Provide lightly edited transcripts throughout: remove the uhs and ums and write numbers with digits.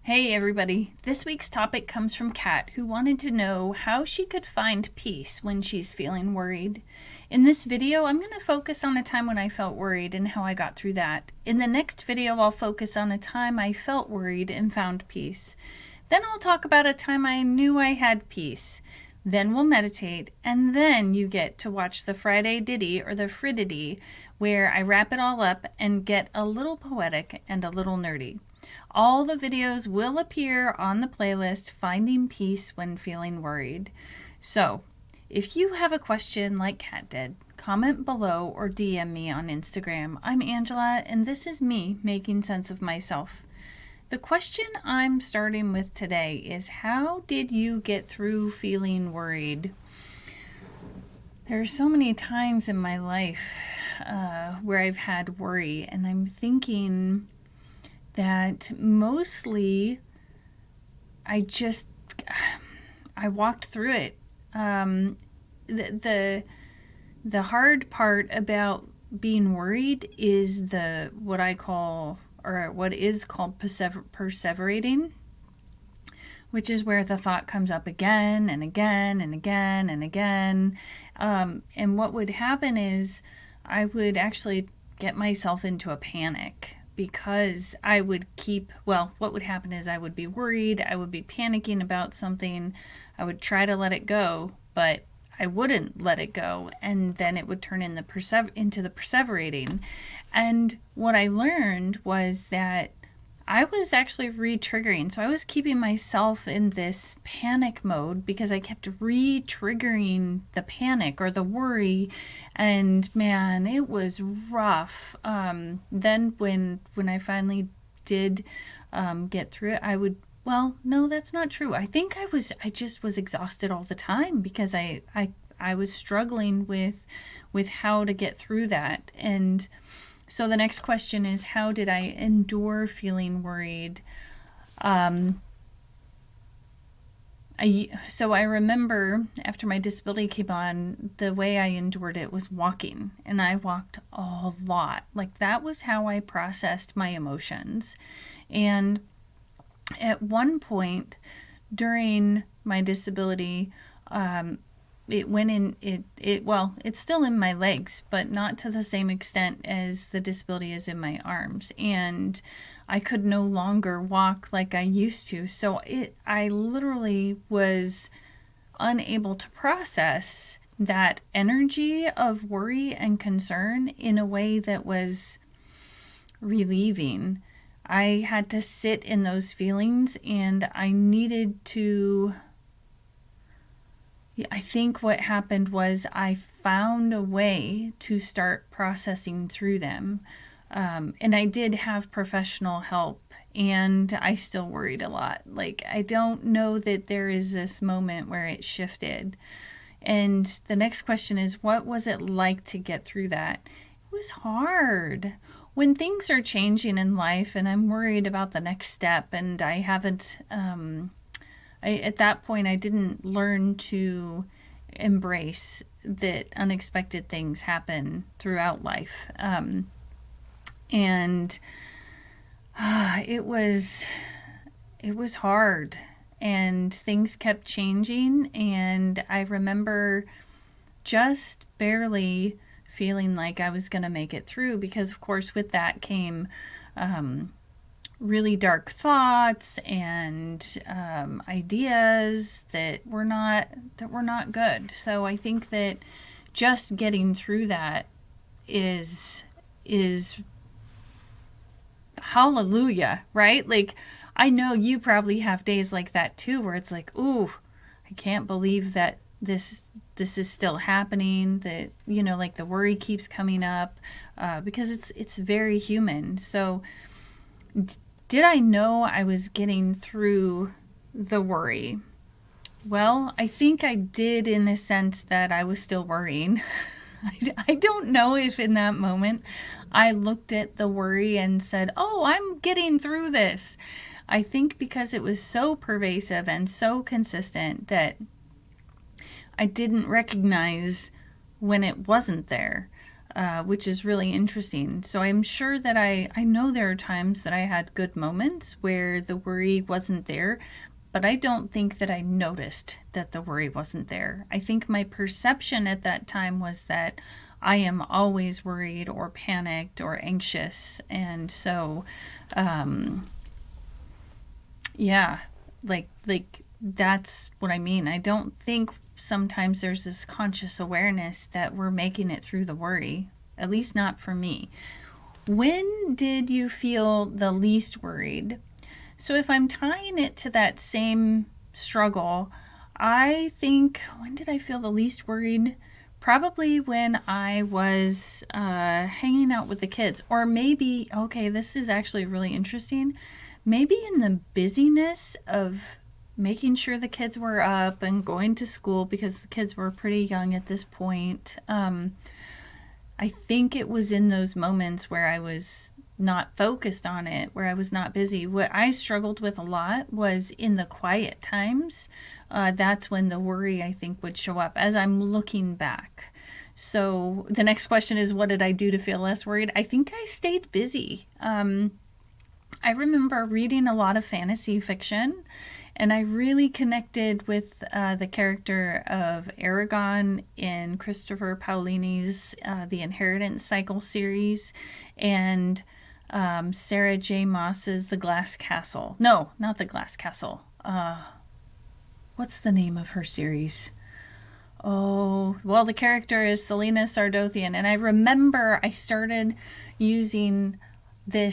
Hey everybody, this week's topic comes from Kat, who wanted to know how she could find peace when she's feeling worried. In this video, I'm going to focus on a time when I felt worried and how I got through that. In the next video, I'll focus on a time I felt worried and found peace. Then I'll talk about a time I knew I had peace. Then we'll meditate, and then you get to watch the Friday Ditty or the Fridity, where I wrap it all up and get a little poetic and a little nerdy. All the videos will appear on the playlist Finding Peace When Feeling Worried. So, if you have a question like Kat did, comment below or DM me on Instagram. I'm Angela, and this is me making sense of myself. The question I'm starting with today is, how did you get through feeling worried? There are so many times in my life where I've had worry, and I'm thinking that mostly I walked through it. The hard part about being worried is what is called perseverating, which is where the thought comes up again and again and again and again. And what would happen is I would actually get myself into a panic, because what would happen is I would be worried, I would be panicking about something, I would try to let it go, but I wouldn't let it go, and then it would turn into the perseverating. And what I learned was that I was actually re-triggering. So I was keeping myself in this panic mode because I kept re-triggering the panic or the worry. And man, it was rough. Then when I finally did get through it, no, that's not true. I think I just was exhausted all the time because I was struggling with how to get through that. And so the next question is, how did I endure feeling worried? I remember after my disability came on, the way I endured it was walking, and I walked a lot. Like, that was how I processed my emotions. And at one point during my disability, it's still in my legs, but not to the same extent as the disability is in my arms. And I could no longer walk like I used to. So I literally was unable to process that energy of worry and concern in a way that was relieving. I had to sit in those feelings, and I think what happened was I found a way to start processing through them. And I did have professional help, and I still worried a lot. Like, I don't know that there is this moment where it shifted. And the next question is, what was it like to get through that? It was hard. When things are changing in life and I'm worried about the next step, and I haven't, at that point, I didn't learn to embrace that unexpected things happen throughout life. And it was hard, and things kept changing. And I remember just barely feeling like I was going to make it through, because of course with that came really dark thoughts and ideas that were not good. So I think that just getting through that is hallelujah, right? Like, I know you probably have days like that too, where it's like, ooh, I can't believe that this is still happening, that, like, the worry keeps coming up, because it's very human. So did I know I was getting through the worry? Well, I think I did, in a sense that I was still worrying. I don't know if in that moment I looked at the worry and said, oh, I'm getting through this. I think because it was so pervasive and so consistent that I didn't recognize when it wasn't there. which is really interesting. So I'm sure that I know there are times that I had good moments where the worry wasn't there, but I don't think that I noticed that the worry wasn't there. I think my perception at that time was that I am always worried or panicked or anxious. And so, yeah, like that's what I mean. I don't think sometimes there's this conscious awareness that we're making it through the worry, at least not for me. When did you feel the least worried? So if I'm tying it to that same struggle, I think, when did I feel the least worried? Probably when I was hanging out with the kids. Or maybe, okay, this is actually really interesting. Maybe in the busyness of making sure the kids were up and going to school, because the kids were pretty young at this point. I think it was in those moments where I was not focused on it, where I was not busy. What I struggled with a lot was in the quiet times. That's when the worry, I think, would show up as I'm looking back. So the next question is, what did I do to feel less worried? I think I stayed busy. I remember reading a lot of fantasy fiction, and I really connected with the character of Aragon in Christopher Paolini's The Inheritance Cycle series, and Sarah J. Maas's The Glass Castle. No, not The Glass Castle. What's the name of her series? Oh, well, the character is Selena Sardothian, and I remember I started using the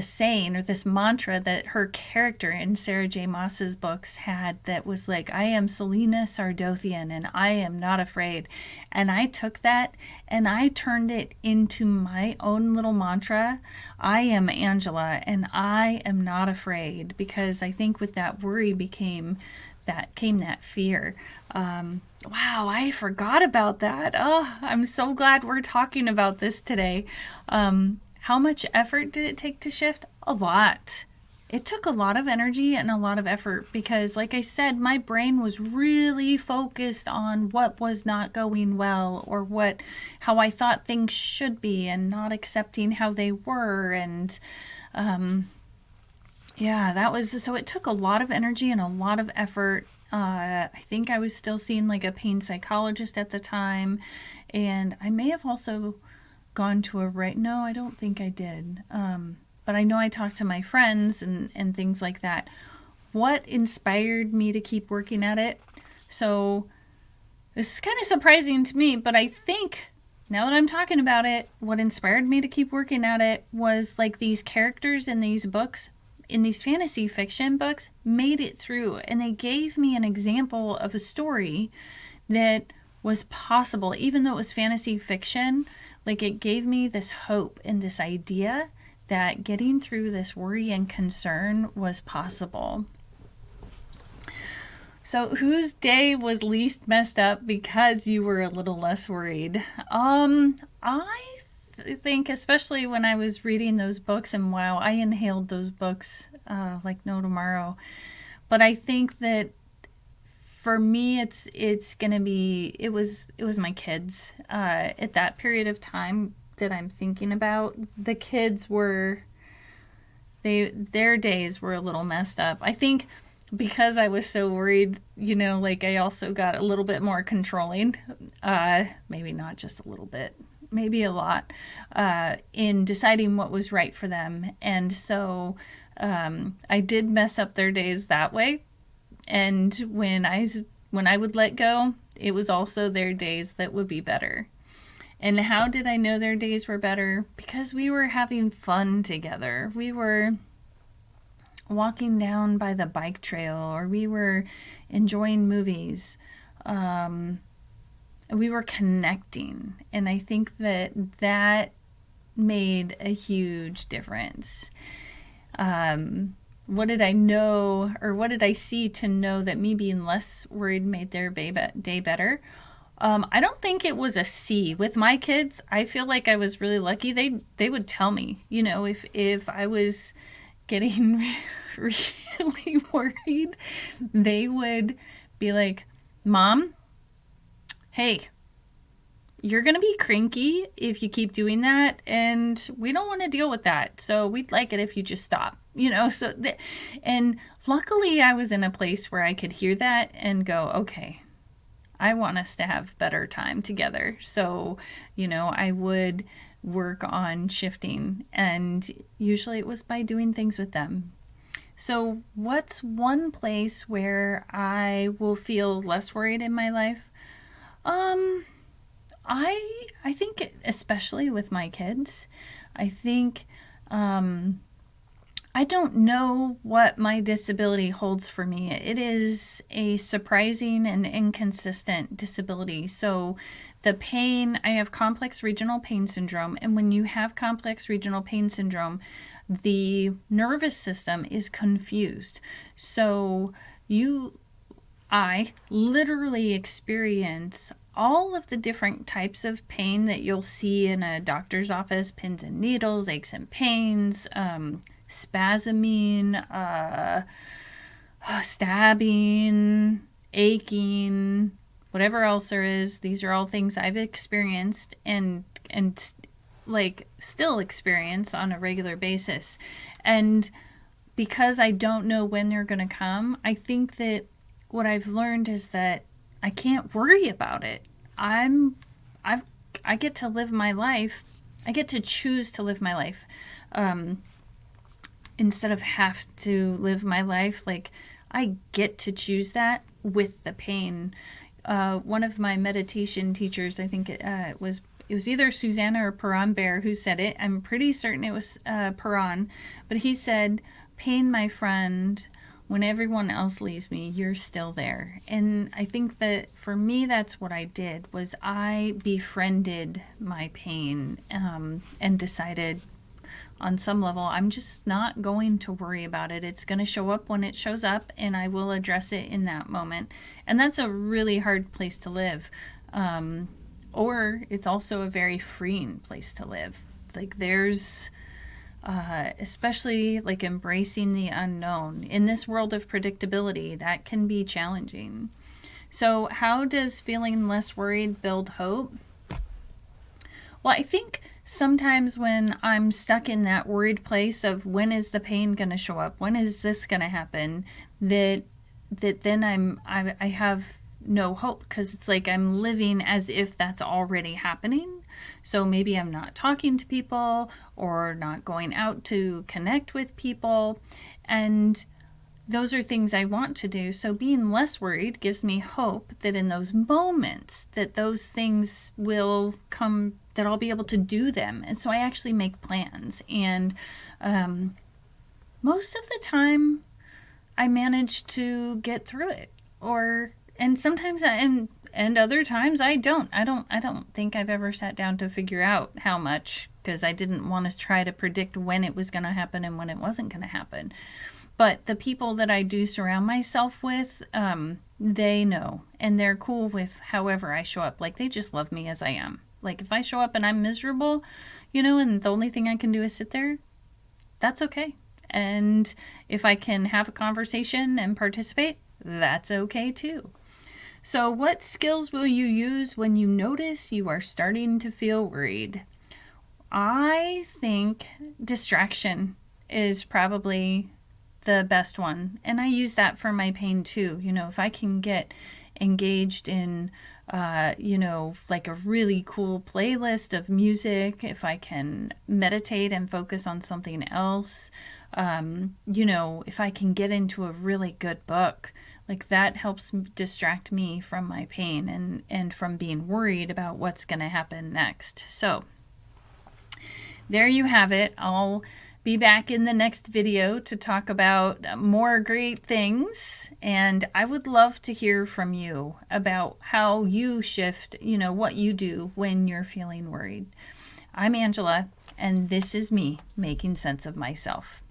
saying, or this mantra that her character in Sarah J. Maas's books had, that was like, I am Selena Sardothian and I am not afraid. And I took that and I turned it into my own little mantra. I am Angela and I am not afraid, because I think with that worry came that fear. Wow, I forgot about that. Oh, I'm so glad we're talking about this today. How much effort did it take to shift? A lot. It took a lot of energy and a lot of effort, because, like I said, my brain was really focused on what was not going well, or how I thought things should be, and not accepting how they were. And so it took a lot of energy and a lot of effort. I think I was still seeing like a pain psychologist at the time, and I may have also gone to no, I don't think I did. But I know I talked to my friends and things like that. What inspired me to keep working at it? So this is kind of surprising to me, but I think now that I'm talking about it, what inspired me to keep working at it was like these characters in these books, in these fantasy fiction books, made it through, and they gave me an example of a story that was possible, even though it was fantasy fiction. Like, it gave me this hope and this idea that getting through this worry and concern was possible. So whose day was least messed up because you were a little less worried? I think, especially when I was reading those books, and wow, I inhaled those books like no tomorrow. But I think that for me, it's gonna be, it was my kids. At that period of time that I'm thinking about, the kids were, their days were a little messed up. I think because I was so worried, like, I also got a little bit more controlling, maybe not just a little bit, maybe a lot, in deciding what was right for them. And so I did mess up their days that way. And when I would let go, it was also their days that would be better. And how did I know their days were better? Because we were having fun together. We were walking down by the bike trail, or we were enjoying movies. We were connecting. And I think that made a huge difference. What did I know, or what did I see to know that me being less worried made their day better? I don't think it was a C. With my kids, I feel like I was really lucky. They would tell me, if I was getting really worried, they would be like, Mom, hey, you're going to be cranky if you keep doing that, and we don't want to deal with that. So we'd like it if you just stop, and luckily I was in a place where I could hear that and go, okay, I want us to have better time together. So, I would work on shifting, and usually it was by doing things with them. So what's one place where I will feel less worried in my life? I think especially with my kids, I think I don't know what my disability holds for me. It is a surprising and inconsistent disability. So the pain, I have complex regional pain syndrome, and when you have complex regional pain syndrome, the nervous system is confused. So I literally experience all of the different types of pain that you'll see in a doctor's office: pins and needles, aches and pains, spasming, stabbing, aching, whatever else there is. These are all things I've experienced and still experience on a regular basis. And because I don't know when they're going to come, I think that what I've learned is that I can't worry about it. I get to live my life. I get to choose to live my life. Instead of have to live my life, I get to choose that with the pain. One of my meditation teachers, I think it was either Susanna or Paran Bear who said it. I'm pretty certain it was Paran, but he said, "Pain, my friend, when everyone else leaves me, you're still there." And I think that for me, that's what I did, was I befriended my pain and decided on some level, I'm just not going to worry about it. It's going to show up when it shows up, and I will address it in that moment. And that's a really hard place to live. Or it's also a very freeing place to live. There's, especially embracing the unknown. In this world of predictability, that can be challenging. So how does feeling less worried build hope? Well, I think sometimes when I'm stuck in that worried place of when is the pain going to show up, when is this going to happen, that then I have no hope, because it's I'm living as if that's already happening. So maybe I'm not talking to people or not going out to connect with people, and those are things I want to do. So being less worried gives me hope that in those moments that those things will come, that I'll be able to do them. And so I actually make plans, and most of the time I manage to get through it, and sometimes and other times I don't. I don't think I've ever sat down to figure out how much, because I didn't want to try to predict when it was going to happen and when it wasn't going to happen. But the people that I do surround myself with, they know, and they're cool with however I show up. They just love me as I am. If I show up and I'm miserable, and the only thing I can do is sit there, that's okay. And if I can have a conversation and participate, that's okay too. So what skills will you use when you notice you are starting to feel worried? I think distraction is probably the best one. And I use that for my pain too. If I can get engaged in, a really cool playlist of music, if I can meditate and focus on something else, if I can get into a really good book, that helps distract me from my pain and from being worried about what's going to happen next. So there you have it. I'll be back in the next video to talk about more great things, and I would love to hear from you about how you shift, what you do when you're feeling worried. I'm Angela, and this is me making sense of myself.